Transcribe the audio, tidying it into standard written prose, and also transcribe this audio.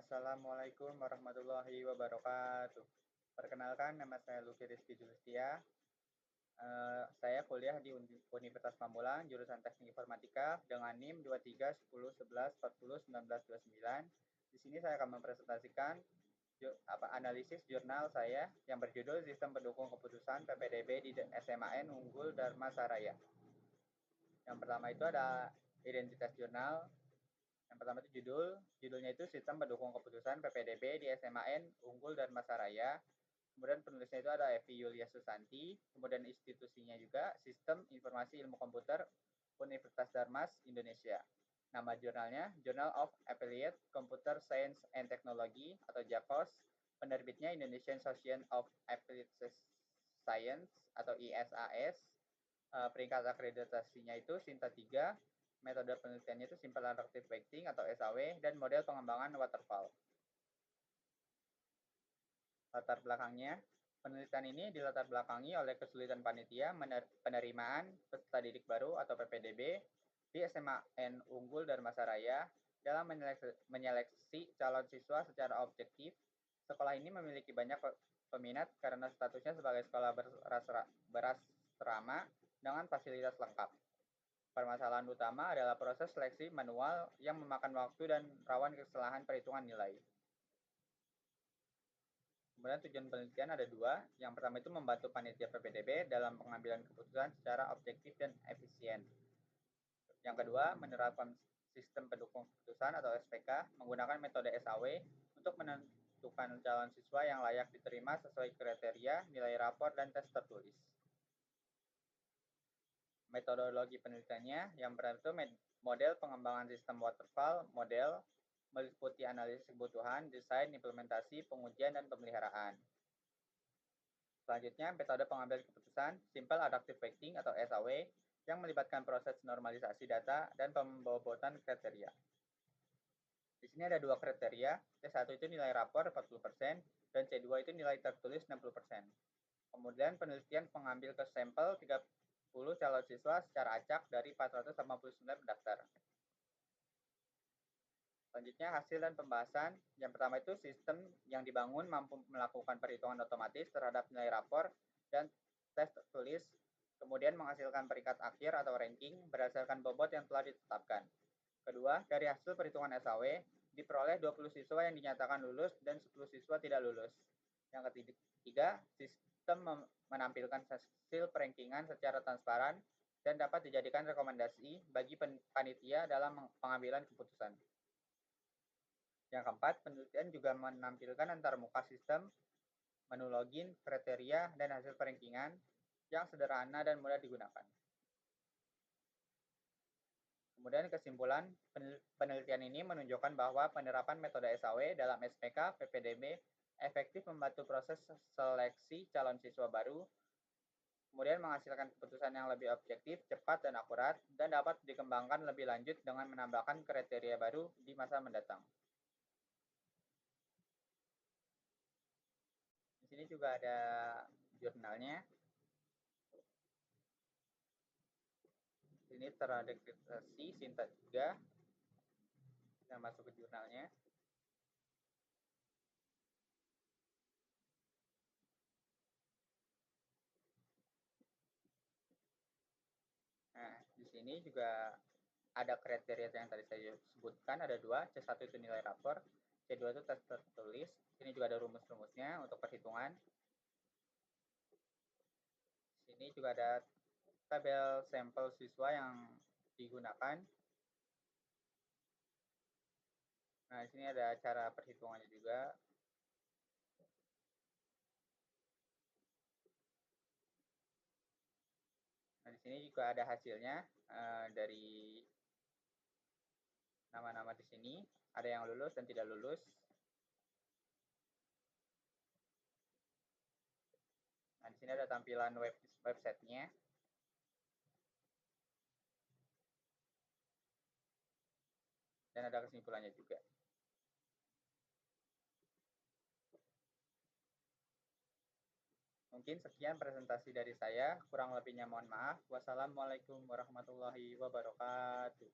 Assalamualaikum warahmatullahi wabarakatuh. Perkenalkan, nama saya Lutfi Rizky Julistia. Saya kuliah di Universitas Pamulang, jurusan Teknik Informatika dengan NIM 231011401929. Di sini saya akan mempresentasikan analisis jurnal saya yang berjudul Sistem Pendukung Keputusan PPDB di SMAN Unggul Dharma Saraya. Yang pertama itu ada identitas jurnal. Yang pertama itu judulnya itu Sistem Pendukung Keputusan PPDB di SMAN Unggul dan Masaraya. Kemudian penulisnya itu ada Evi Yulia Susanti, kemudian institusinya juga Sistem Informasi Ilmu Komputer Universitas Darmas Indonesia. Nama jurnalnya Journal of Applied Computer Science and Technology atau JACOS. Penerbitnya Indonesian Association of Applied Science atau ISAS. Peringkat akreditasinya itu SINTA 3, metode penelitiannya itu Simple Adaptive Weighting atau SAW, dan model pengembangan waterfall. Latar belakangnya, penelitian ini dilatar belakangi oleh kesulitan panitia penerimaan peserta didik baru atau PPDB di SMAN Unggul Dharma Saraya dalam menyeleksi calon siswa secara objektif. Sekolah ini memiliki banyak peminat karena statusnya sebagai sekolah berasrama dengan fasilitas lengkap. Permasalahan utama adalah proses seleksi manual yang memakan waktu dan rawan kesalahan perhitungan nilai. Kemudian tujuan penelitian ada dua. Yang pertama itu membantu panitia PPDB dalam pengambilan keputusan secara objektif dan efisien. Yang kedua, menerapkan sistem pendukung keputusan atau SPK menggunakan metode SAW untuk menentukan calon siswa yang layak diterima sesuai kriteria, nilai rapor, dan tes tertulis. Metodologi penelitiannya yang pertama itu model pengembangan sistem waterfall model meliputi analisis kebutuhan, desain, implementasi, pengujian, dan pemeliharaan. Selanjutnya, metode pengambilan keputusan Simple Adaptive Weighting atau SAW yang melibatkan proses normalisasi data dan pembobotan kriteria. Di sini ada dua kriteria, C1 itu nilai rapor 40% dan C2 itu nilai tertulis 60%. Kemudian penelitian mengambil ke sampel 30 calon siswa secara acak dari 489 pendaftar. Selanjutnya hasil dan pembahasan. Yang pertama itu sistem yang dibangun mampu melakukan perhitungan otomatis terhadap nilai rapor dan tes tertulis, kemudian menghasilkan peringkat akhir atau ranking berdasarkan bobot yang telah ditetapkan. Kedua, dari hasil perhitungan SAW diperoleh 20 siswa yang dinyatakan lulus dan 10 siswa tidak lulus. Yang ketiga, sistem menampilkan hasil perankingan secara transparan dan dapat dijadikan rekomendasi bagi panitia dalam pengambilan keputusan. Yang keempat, penelitian juga menampilkan antarmuka sistem, menu login, kriteria, dan hasil perankingan yang sederhana dan mudah digunakan. Kemudian kesimpulan, penelitian ini menunjukkan bahwa penerapan metode SAW dalam SPK PPDB efektif membantu proses seleksi calon siswa baru, kemudian menghasilkan keputusan yang lebih objektif, cepat, dan akurat, dan dapat dikembangkan lebih lanjut dengan menambahkan kriteria baru di masa mendatang. Di sini juga ada jurnalnya. Ini teradaptasi SINTA 3. Kita masuk ke jurnalnya. Nah, di sini juga ada kriteria yang tadi saya sebutkan, ada dua. C1 itu nilai rapor, C2 itu tes tertulis. Sini juga ada rumus-rumusnya untuk perhitungan. Sini juga ada tabel sampel siswa yang digunakan. Nah, di sini ada cara perhitungannya juga. Nah, di sini juga ada hasilnya dari nama-nama di sini. Ada yang lulus dan tidak lulus. Nah, di sini ada tampilan websitenya. Dan ada kesimpulannya juga. Mungkin sekian presentasi dari saya, kurang lebihnya mohon maaf. Wassalamualaikum warahmatullahi wabarakatuh.